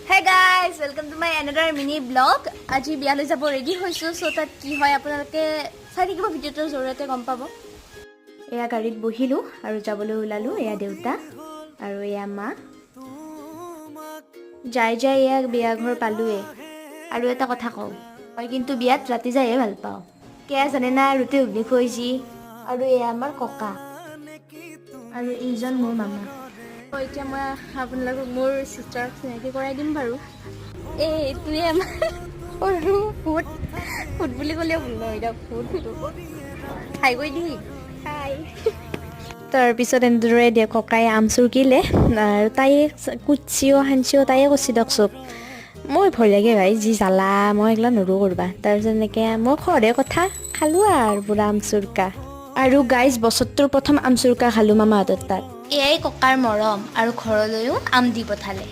Hey guys, welcome to my another mini vlog. আজি বিয়ালৈ যাব ৰেডি হৈছো সো তাত কি হয় আপোনালোকে চাই থাকিব ভিডিওটোৰ জৰিয়তে গম পাব। এয়া গাড়ীত বহিলো আৰু যাবলৈ ওলালো। এয়া দেউতা আৰু এয়া মা যাই এয়া বিয়া ঘৰ পালোৱে। আৰু এটা কথা কওঁ, মই কিন্তু বিয়াত ৰাতি যাইহে ভাল পাওঁ। কিয় জানে না, ৰুটি ঘুগনি খুৱাইছি। আৰু এয়া আমাৰ ককা আৰু এইজন মোৰ মামা। এতিয়া মই আপোনালোকক মোৰ চিষ্টাৰক চিনাকি কৰাই দিম বাৰু। এইটোৱে আমাৰ সৰু ফুট বুলি ক'লে ভুল নহয়, এতিয়া ফুট খাই গৈ দি খাই। তাৰপিছত এনেদৰে দিয়ে ককাই আম চুৰকিলে আৰু তাইয়ে কুটচিও সানচিও তাইয়ে কৰিছে দিয়ক চব। মই ভয় লাগে ভাই, যি জ্বালা, মই এইগিলা নৰো কৰবা। তাৰপিছত এনেকৈ মই ঘৰৰে কথা খালোঁ আৰু পুৰা আম চুৰকা। আৰু গাইজ বছৰটোৰ প্ৰথম আম চুৰকা খালোঁ মামাহঁতৰ তাত। এয়াই ককাৰ মৰম আৰু ঘৰলৈও আম দি পঠালে।